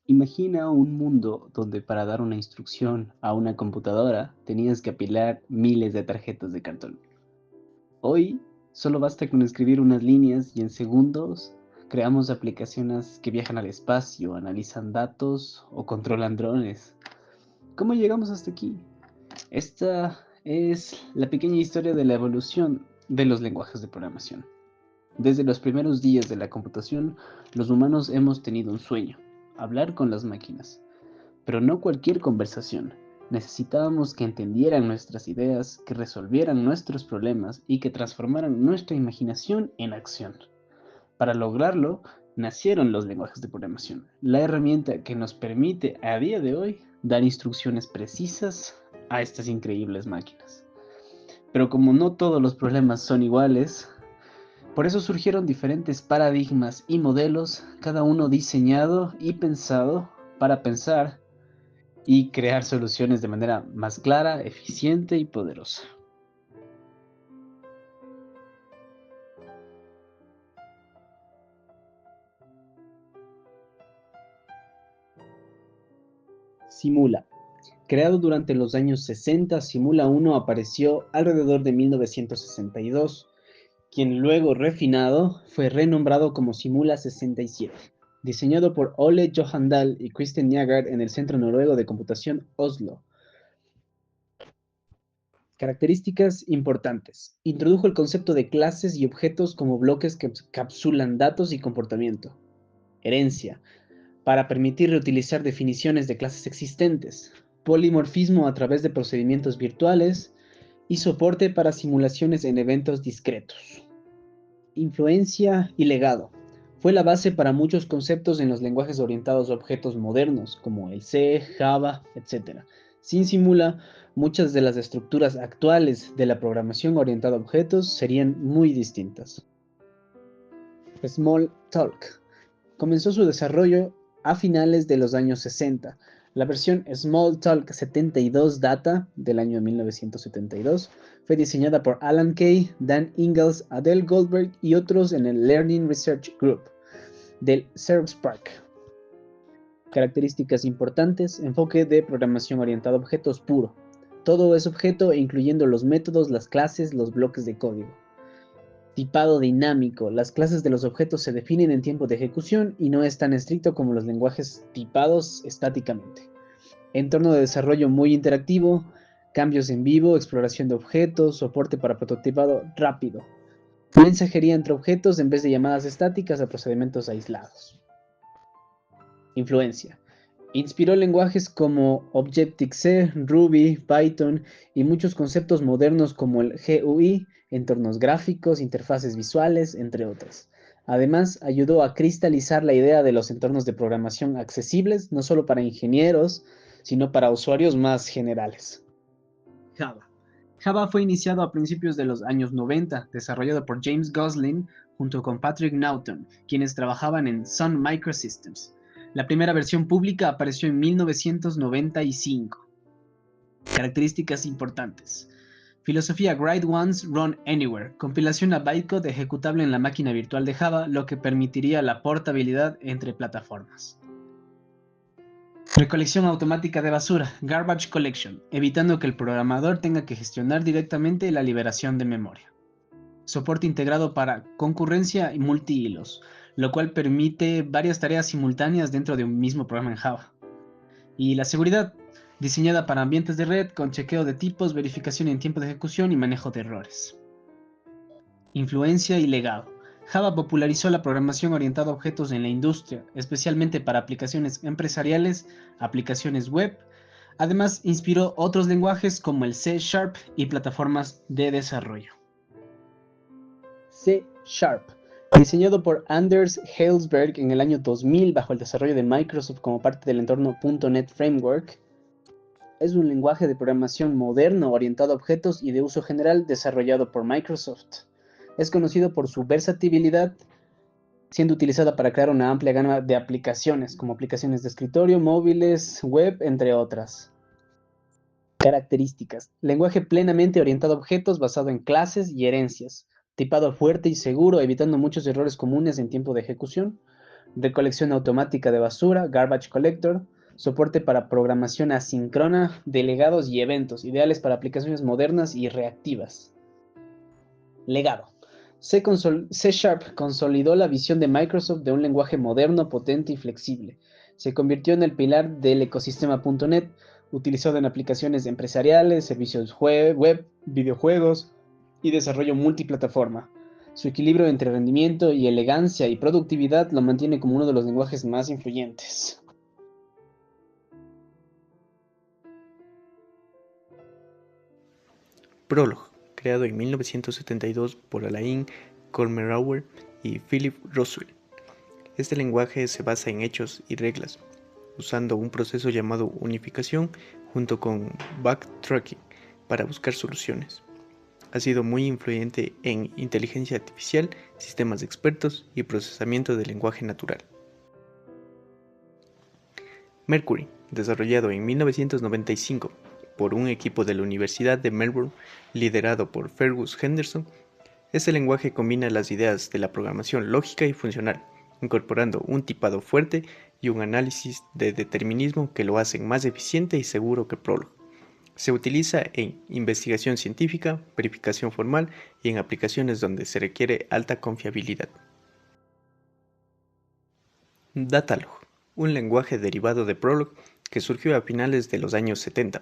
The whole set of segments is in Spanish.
Imagina un mundo donde para dar una instrucción a una computadora tenías que apilar miles de tarjetas de cartón. Hoy solo basta con escribir unas líneas y en segundos creamos aplicaciones que viajan al espacio, analizan datos o controlan drones. ¿Cómo llegamos hasta aquí? Esta es la pequeña historia de la evolución de los lenguajes de programación. Desde los primeros días de la computación, los humanos hemos tenido un sueño: hablar con las máquinas. Pero no cualquier conversación. Necesitábamos que entendieran nuestras ideas, que resolvieran nuestros problemas y que transformaran nuestra imaginación en acción. Para lograrlo, nacieron los lenguajes de programación, la herramienta que nos permite a día de hoy dar instrucciones precisas a estas increíbles máquinas. Pero como no todos los problemas son iguales, por eso surgieron diferentes paradigmas y modelos, cada uno diseñado y pensado para pensar y crear soluciones de manera más clara, eficiente y poderosa. Simula. Creado durante los años 60, Simula 1 apareció alrededor de 1962, quien luego refinado fue renombrado como Simula 67. Diseñado por Ole Johan Dahl y Christian Nygaard en el Centro Noruego de Computación Oslo. Características importantes. Introdujo el concepto de clases y objetos como bloques que capsulan datos y comportamiento. Herencia, para permitir reutilizar definiciones de clases existentes, polimorfismo a través de procedimientos virtuales y soporte para simulaciones en eventos discretos. Influencia y legado. Fue la base para muchos conceptos en los lenguajes orientados a objetos modernos, como el C, Java, etc. Sin Simula, muchas de las estructuras actuales de la programación orientada a objetos serían muy distintas. Smalltalk. Comenzó su desarrollo a finales de los años 60. La versión Smalltalk 72 Data del año 1972 fue diseñada por Alan Kay, Dan Ingalls, Adele Goldberg y otros en el Learning Research Group del Xerox PARC. Características importantes: enfoque de programación orientada a objetos puro. Todo es objeto, incluyendo los métodos, las clases, los bloques de código. Tipado dinámico. Las clases de los objetos se definen en tiempo de ejecución y no es tan estricto como los lenguajes tipados estáticamente. Entorno de desarrollo muy interactivo, cambios en vivo, exploración de objetos, soporte para prototipado rápido. Mensajería entre objetos en vez de llamadas estáticas a procedimientos aislados. Influencia. Inspiró lenguajes como Objective-C, Ruby, Python y muchos conceptos modernos como el GUI, entornos gráficos, interfaces visuales, entre otros. Además, ayudó a cristalizar la idea de los entornos de programación accesibles, no solo para ingenieros, sino para usuarios más generales. Java. Java fue iniciado a principios de los años 90, desarrollado por James Gosling junto con Patrick Naughton, quienes trabajaban en Sun Microsystems. La primera versión pública apareció en 1995. Características importantes. Filosofía Write Once, Run Anywhere. Compilación a bytecode ejecutable en la máquina virtual de Java, lo que permitiría la portabilidad entre plataformas. Recolección automática de basura, Garbage Collection, evitando que el programador tenga que gestionar directamente la liberación de memoria. Soporte integrado para concurrencia y multihilos, lo cual permite varias tareas simultáneas dentro de un mismo programa en Java. Y la seguridad, diseñada para ambientes de red con chequeo de tipos, verificación en tiempo de ejecución y manejo de errores. Influencia y legado. Java popularizó la programación orientada a objetos en la industria, especialmente para aplicaciones empresariales, aplicaciones web. Además, inspiró otros lenguajes como el C# y plataformas de desarrollo. C#, diseñado por Anders Hejlsberg en el año 2000 bajo el desarrollo de Microsoft como parte del entorno .NET Framework, es un lenguaje de programación moderno orientado a objetos y de uso general desarrollado por Microsoft. Es conocido por su versatilidad, siendo utilizada para crear una amplia gama de aplicaciones, como aplicaciones de escritorio, móviles, web, entre otras. Características. Lenguaje plenamente orientado a objetos basado en clases y herencias. Tipado fuerte y seguro, evitando muchos errores comunes en tiempo de ejecución. recolección automática de basura, garbage collector, soporte para programación asíncrona, delegados y eventos, ideales para aplicaciones modernas y reactivas. Legado. C Sharp consolidó la visión de Microsoft de un lenguaje moderno, potente y flexible. Se convirtió en el pilar del ecosistema .NET, utilizado en aplicaciones empresariales, servicios web, videojuegos y desarrollo multiplataforma. Su equilibrio entre rendimiento y elegancia y productividad lo mantiene como uno de los lenguajes más influyentes. Prolog, creado en 1972 por Alain Kolmogorov y Philip Rosswell. Este lenguaje se basa en hechos y reglas, usando un proceso llamado unificación junto con backtracking para buscar soluciones. Ha sido muy influyente en inteligencia artificial, sistemas expertos y procesamiento del lenguaje natural. Mercury, desarrollado en 1995 por un equipo de la Universidad de Melbourne liderado por Fergus Henderson, este lenguaje combina las ideas de la programación lógica y funcional, incorporando un tipado fuerte y un análisis de determinismo que lo hacen más eficiente y seguro que Prolog. Se utiliza en investigación científica, verificación formal y en aplicaciones donde se requiere alta confiabilidad. Datalog, un lenguaje derivado de Prolog que surgió a finales de los años 70.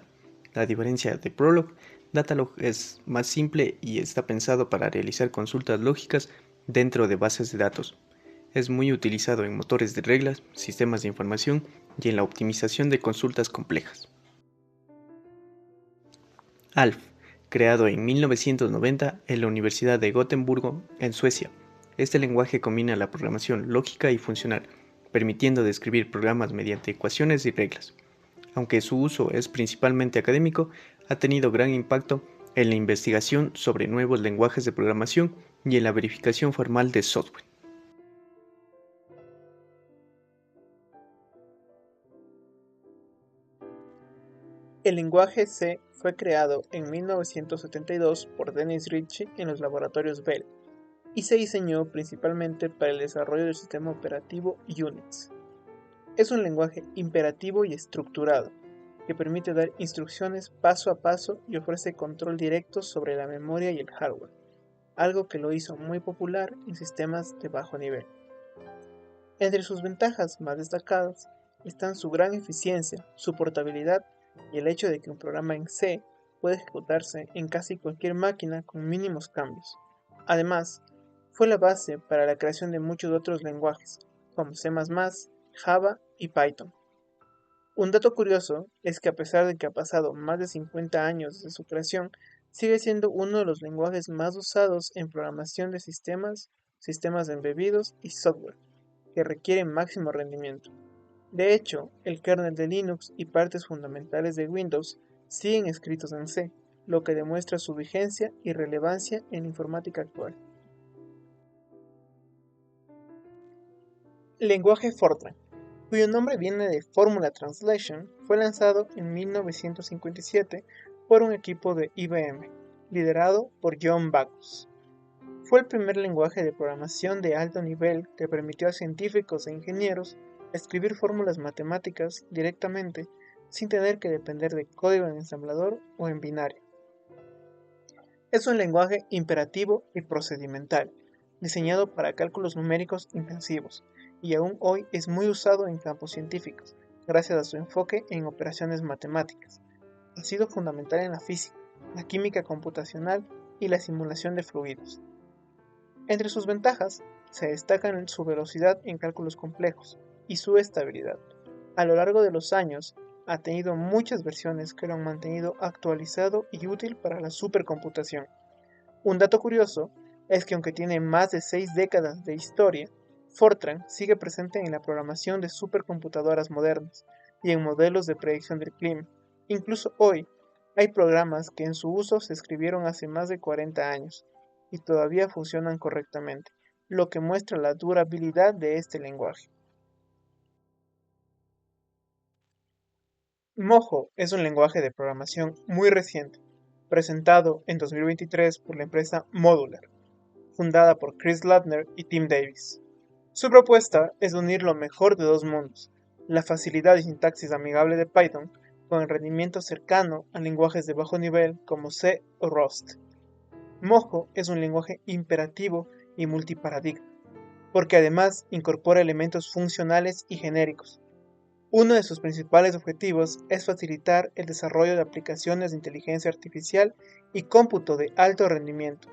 A diferencia de Prolog, Datalog es más simple y está pensado para realizar consultas lógicas dentro de bases de datos. Es muy utilizado en motores de reglas, sistemas de información y en la optimización de consultas complejas. ALF, creado en 1990 en la Universidad de Gotemburgo, en Suecia. Este lenguaje combina la programación lógica y funcional, permitiendo describir programas mediante ecuaciones y reglas. Aunque su uso es principalmente académico, ha tenido gran impacto en la investigación sobre nuevos lenguajes de programación y en la verificación formal de software. El lenguaje C fue creado en 1972 por Dennis Ritchie en los laboratorios Bell y se diseñó principalmente para el desarrollo del sistema operativo Unix. Es un lenguaje imperativo y estructurado, que permite dar instrucciones paso a paso y ofrece control directo sobre la memoria y el hardware, algo que lo hizo muy popular en sistemas de bajo nivel. Entre sus ventajas más destacadas están su gran eficiencia, su portabilidad y el hecho de que un programa en C puede ejecutarse en casi cualquier máquina con mínimos cambios. Además, fue la base para la creación de muchos otros lenguajes, como C++, Java y Python. Un dato curioso es que a pesar de que ha pasado más de 50 años desde su creación, sigue siendo uno de los lenguajes más usados en programación de sistemas embebidos y software, que requieren máximo rendimiento. De hecho, el kernel de Linux y partes fundamentales de Windows siguen escritos en C, lo que demuestra su vigencia y relevancia en la informática actual. Lenguaje Fortran, cuyo nombre viene de Formula Translation, fue lanzado en 1957 por un equipo de IBM, liderado por John Backus. Fue el primer lenguaje de programación de alto nivel que permitió a científicos e ingenieros escribir fórmulas matemáticas directamente sin tener que depender de código en ensamblador o en binario. Es un lenguaje imperativo y procedimental, diseñado para cálculos numéricos intensivos, y aún hoy es muy usado en campos científicos, gracias a su enfoque en operaciones matemáticas. Ha sido fundamental en la física, la química computacional y la simulación de fluidos. Entre sus ventajas se destacan su velocidad en cálculos complejos y su estabilidad. A lo largo de los años, ha tenido muchas versiones que lo han mantenido actualizado y útil para la supercomputación. Un dato curioso es que aunque tiene más de 6 décadas de historia, Fortran sigue presente en la programación de supercomputadoras modernas y en modelos de predicción del clima. Incluso hoy, hay programas que en su uso se escribieron hace más de 40 años y todavía funcionan correctamente, lo que muestra la durabilidad de este lenguaje. Mojo es un lenguaje de programación muy reciente, presentado en 2023 por la empresa Modular, fundada por Chris Lattner y Tim Davis. Su propuesta es unir lo mejor de dos mundos, la facilidad y sintaxis amigable de Python con el rendimiento cercano a lenguajes de bajo nivel como C o Rust. Mojo es un lenguaje imperativo y multiparadigma, porque además incorpora elementos funcionales y genéricos. Uno de sus principales objetivos es facilitar el desarrollo de aplicaciones de inteligencia artificial y cómputo de alto rendimiento,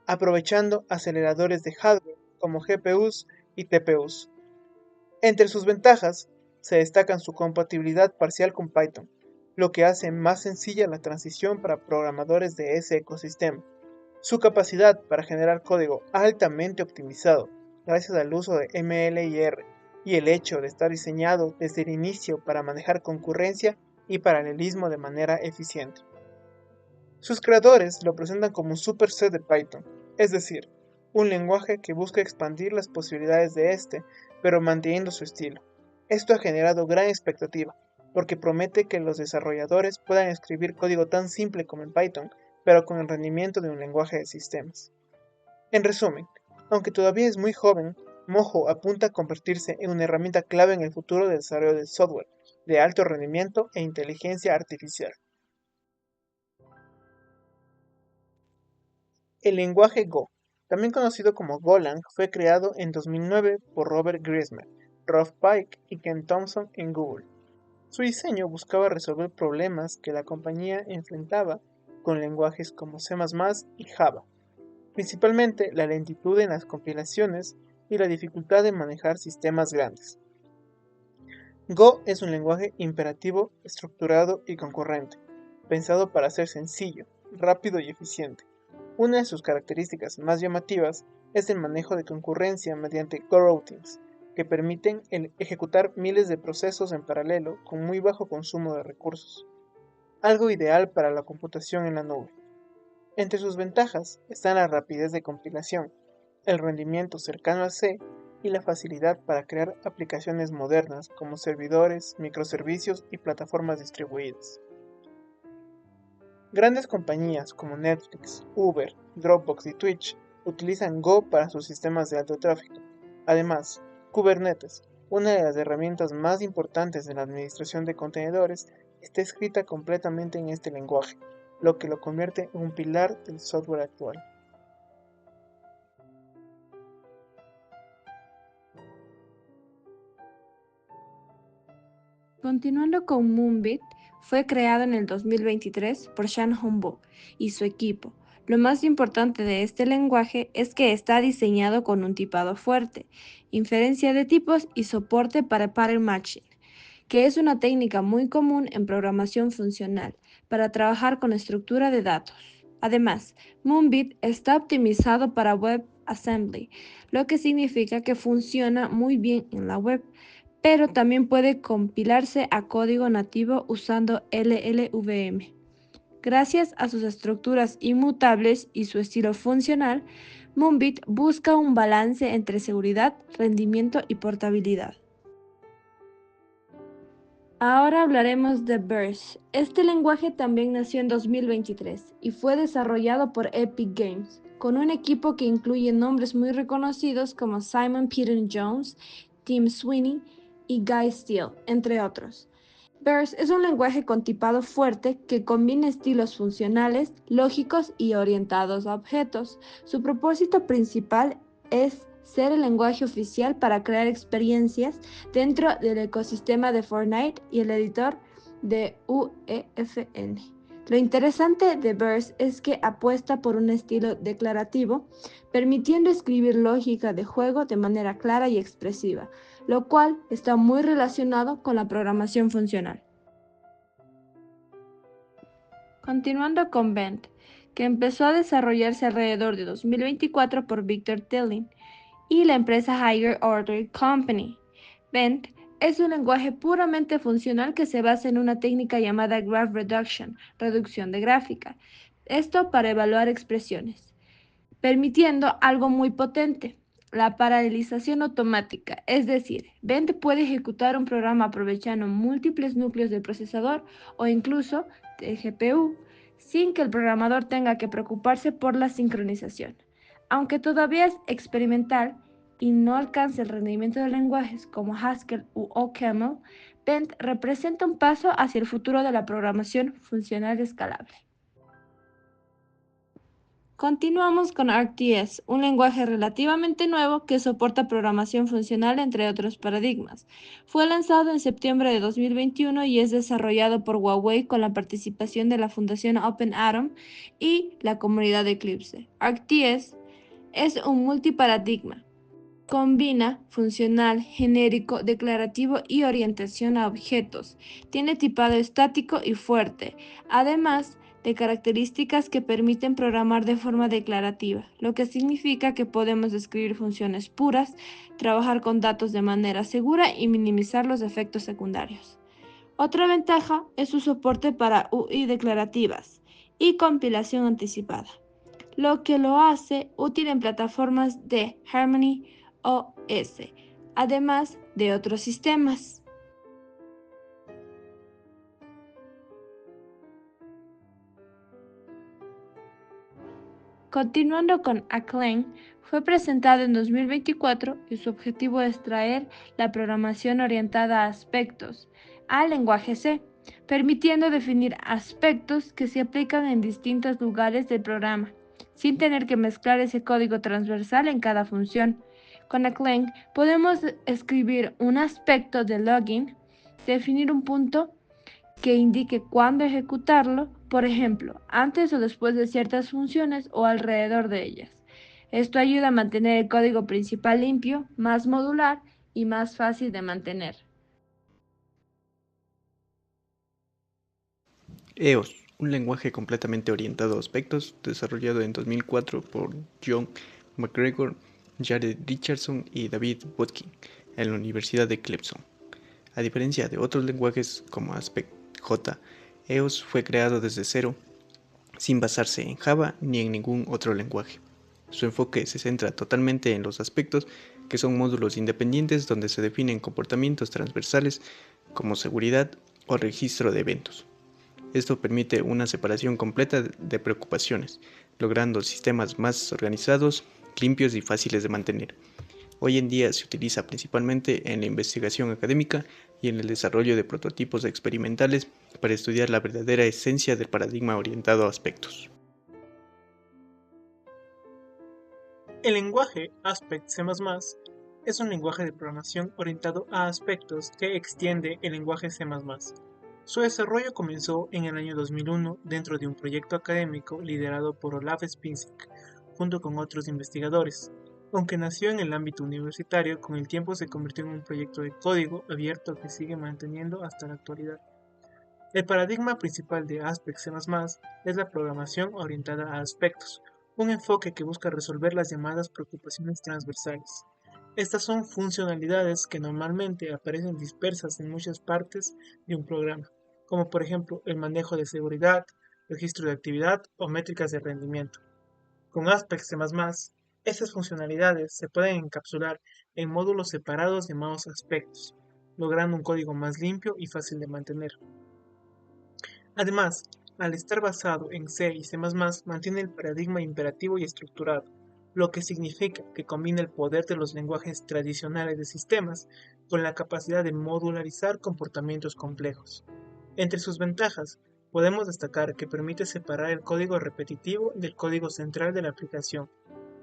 aprovechando aceleradores de hardware como GPUs y TPUs. Entre sus ventajas se destacan su compatibilidad parcial con Python, lo que hace más sencilla la transición para programadores de ese ecosistema, su capacidad para generar código altamente optimizado gracias al uso de MLIR y el hecho de estar diseñado desde el inicio para manejar concurrencia y paralelismo de manera eficiente. Sus creadores lo presentan como un superset de Python, es decir, un lenguaje que busca expandir las posibilidades de este, pero manteniendo su estilo. Esto ha generado gran expectativa, porque promete que los desarrolladores puedan escribir código tan simple como en Python, pero con el rendimiento de un lenguaje de sistemas. En resumen, aunque todavía es muy joven, Mojo apunta a convertirse en una herramienta clave en el futuro del desarrollo de software, de alto rendimiento e inteligencia artificial. El lenguaje Go, también conocido como Golang, fue creado en 2009 por Robert Griezmer, Rolf Pike y Ken Thompson en Google. Su diseño buscaba resolver problemas que la compañía enfrentaba con lenguajes como C++ y Java, principalmente la lentitud en las compilaciones y la dificultad de manejar sistemas grandes. Go es un lenguaje imperativo, estructurado y concurrente, pensado para ser sencillo, rápido y eficiente. Una de sus características más llamativas es el manejo de concurrencia mediante coroutines, que permiten ejecutar miles de procesos en paralelo con muy bajo consumo de recursos, algo ideal para la computación en la nube. Entre sus ventajas están la rapidez de compilación, el rendimiento cercano a C y la facilidad para crear aplicaciones modernas como servidores, microservicios y plataformas distribuidas. Grandes compañías como Netflix, Uber, Dropbox y Twitch utilizan Go para sus sistemas de alto tráfico. Además, Kubernetes, una de las herramientas más importantes de la administración de contenedores, está escrita completamente en este lenguaje, lo que lo convierte en un pilar del software actual. Continuando con Moonbit, fue creado en el 2023 por Shan Hongbo y su equipo. Lo más importante de este lenguaje es que está diseñado con un tipado fuerte, inferencia de tipos y soporte para pattern matching, que es una técnica muy común en programación funcional para trabajar con estructura de datos. Además, Moonbit está optimizado para WebAssembly, lo que significa que funciona muy bien en la web, pero también puede compilarse a código nativo usando LLVM. Gracias a sus estructuras inmutables y su estilo funcional, Moonbit busca un balance entre seguridad, rendimiento y portabilidad. Ahora hablaremos de Burst. Este lenguaje también nació en 2023 y fue desarrollado por Epic Games, con un equipo que incluye nombres muy reconocidos como Simon Peter-Jones, Tim Sweeney y Guy Steele, entre otros. Burst es un lenguaje con tipado fuerte que combina estilos funcionales, lógicos y orientados a objetos. Su propósito principal es ser el lenguaje oficial para crear experiencias dentro del ecosistema de Fortnite y el editor de UEFN. Lo interesante de Burst es que apuesta por un estilo declarativo, permitiendo escribir lógica de juego de manera clara y expresiva, lo cual está muy relacionado con la programación funcional. Continuando con Vent, que empezó a desarrollarse alrededor de 2024 por Victor Tilling y la empresa Higher Order Company. Vent es un lenguaje puramente funcional que se basa en una técnica llamada Graph Reduction, reducción de gráfica. Esto para evaluar expresiones, permitiendo algo muy potente, la paralelización automática, es decir, Vent puede ejecutar un programa aprovechando múltiples núcleos del procesador o incluso del GPU, sin que el programador tenga que preocuparse por la sincronización. Aunque todavía es experimental, y no alcanza el rendimiento de lenguajes como Haskell u OCaml, Pent representa un paso hacia el futuro de la programación funcional escalable. Continuamos con ArcGIS, un lenguaje relativamente nuevo que soporta programación funcional entre otros paradigmas. Fue lanzado en septiembre de 2021 y es desarrollado por Huawei con la participación de la Fundación OpenAtom y la comunidad de Eclipse. ArcGIS es un multiparadigma. Combina funcional, genérico, declarativo y orientación a objetos. Tiene tipado estático y fuerte, además de características que permiten programar de forma declarativa, lo que significa que podemos escribir funciones puras, trabajar con datos de manera segura y minimizar los efectos secundarios. Otra ventaja es su soporte para UI declarativas y compilación anticipada, lo que lo hace útil en plataformas de Harmony OS, además de otros sistemas. Continuando con Acclaim, fue presentado en 2024 y su objetivo es traer la programación orientada a aspectos al lenguaje C, permitiendo definir aspectos que se aplican en distintos lugares del programa, sin tener que mezclar ese código transversal en cada función. Con Acclaim podemos escribir un aspecto de login, definir un punto que indique cuándo ejecutarlo, por ejemplo, antes o después de ciertas funciones o alrededor de ellas. Esto ayuda a mantener el código principal limpio, más modular y más fácil de mantener. EOS, un lenguaje completamente orientado a aspectos, desarrollado en 2004 por John McGregor, Jared Richardson y David Watkin en la Universidad de Clemson. A diferencia de otros lenguajes como AspectJ, EOS fue creado desde cero, sin basarse en Java ni en ningún otro lenguaje. Su enfoque se centra totalmente en los aspectos, que son módulos independientes donde se definen comportamientos transversales como seguridad o registro de eventos. Esto permite una separación completa de preocupaciones, logrando sistemas más organizados, limpios y fáciles de mantener. Hoy en día se utiliza principalmente en la investigación académica y en el desarrollo de prototipos experimentales para estudiar la verdadera esencia del paradigma orientado a aspectos. El lenguaje Aspect-C++ es un lenguaje de programación orientado a aspectos que extiende el lenguaje C++. Su desarrollo comenzó en el año 2001 dentro de un proyecto académico liderado por Olaf Spinczek, junto con otros investigadores. Aunque nació en el ámbito universitario, con el tiempo se convirtió en un proyecto de código abierto que sigue manteniendo hasta la actualidad. El paradigma principal de Aspect-C++ es la programación orientada a aspectos, un enfoque que busca resolver las llamadas preocupaciones transversales. Estas son funcionalidades que normalmente aparecen dispersas en muchas partes de un programa, como por ejemplo el manejo de seguridad, registro de actividad o métricas de rendimiento. Con Aspect-C++, estas funcionalidades se pueden encapsular en módulos separados llamados aspectos, logrando un código más limpio y fácil de mantener. Además, al estar basado en C y C++, mantiene el paradigma imperativo y estructurado, lo que significa que combina el poder de los lenguajes tradicionales de sistemas con la capacidad de modularizar comportamientos complejos. Entre sus ventajas, podemos destacar que permite separar el código repetitivo del código central de la aplicación,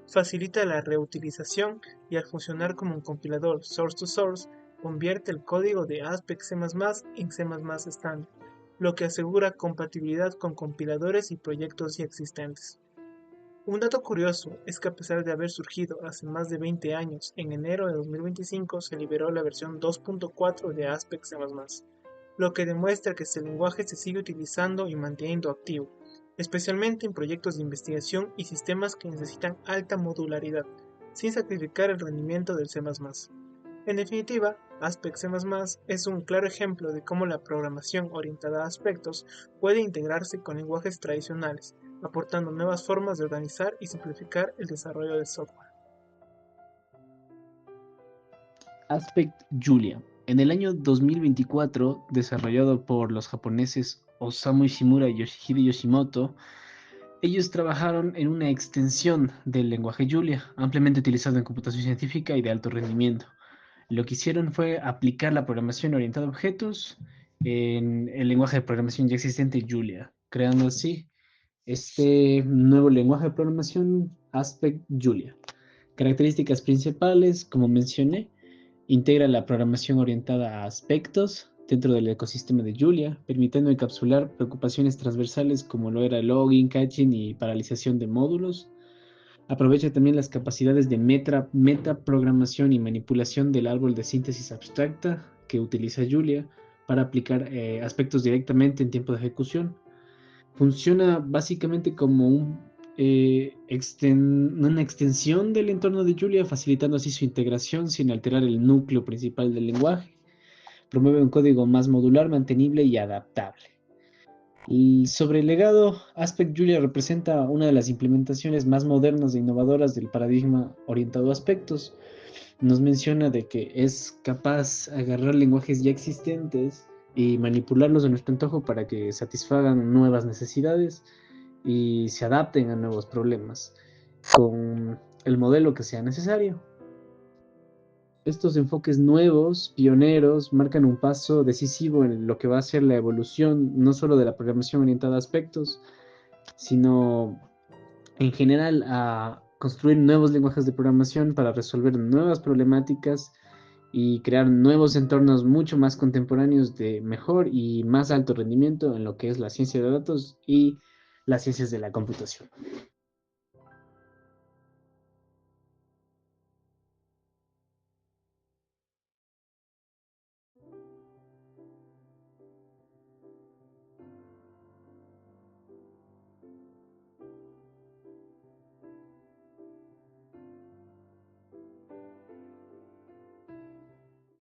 facilita la reutilización y al funcionar como un compilador source-to-source, convierte el código de Aspect-C++ en C++ estándar, lo que asegura compatibilidad con compiladores y proyectos ya existentes. Un dato curioso es que a pesar de haber surgido hace más de 20 años, en enero de 2025 se liberó la versión 2.4 de Aspect-C++, lo que demuestra que este lenguaje se sigue utilizando y manteniendo activo, especialmente en proyectos de investigación y sistemas que necesitan alta modularidad, sin sacrificar el rendimiento del C++. En definitiva, Aspect-C++ es un claro ejemplo de cómo la programación orientada a aspectos puede integrarse con lenguajes tradicionales, aportando nuevas formas de organizar y simplificar el desarrollo de software. Aspect Julia. En el año 2024, desarrollado por los japoneses Osamu Ishimura y Yoshihide Yoshimoto, Ellos trabajaron en una extensión del lenguaje Julia, ampliamente utilizado en computación científica y de alto rendimiento. Lo que hicieron fue aplicar la programación orientada a objetos en el lenguaje de programación ya existente Julia, creando así este nuevo lenguaje de programación Aspect Julia. Características principales, como mencioné, integra la programación orientada a aspectos dentro del ecosistema de Julia, permitiendo encapsular preocupaciones transversales como lo era login, caching y paralización de módulos. Aprovecha también las capacidades de metaprogramación y manipulación del árbol de síntesis abstracta que utiliza Julia para aplicar aspectos directamente en tiempo de ejecución. Funciona básicamente como una extensión del entorno de Julia, facilitando así su integración sin alterar el núcleo principal del lenguaje. Promueve un código más modular, mantenible y adaptable. Y sobre el legado, Aspect Julia representa una de las implementaciones más modernas e innovadoras del paradigma orientado a aspectos. Nos menciona de que es capaz de agarrar lenguajes ya existentes y manipularlos a nuestro antojo para que satisfagan nuevas necesidades y se adapten a nuevos problemas con el modelo que sea necesario. Estos enfoques nuevos, pioneros, marcan un paso decisivo en lo que va a ser la evolución no solo de la programación orientada a aspectos, sino en general a construir nuevos lenguajes de programación para resolver nuevas problemáticas y crear nuevos entornos mucho más contemporáneos de mejor y más alto rendimiento en lo que es la ciencia de datos y las ciencias de la computación.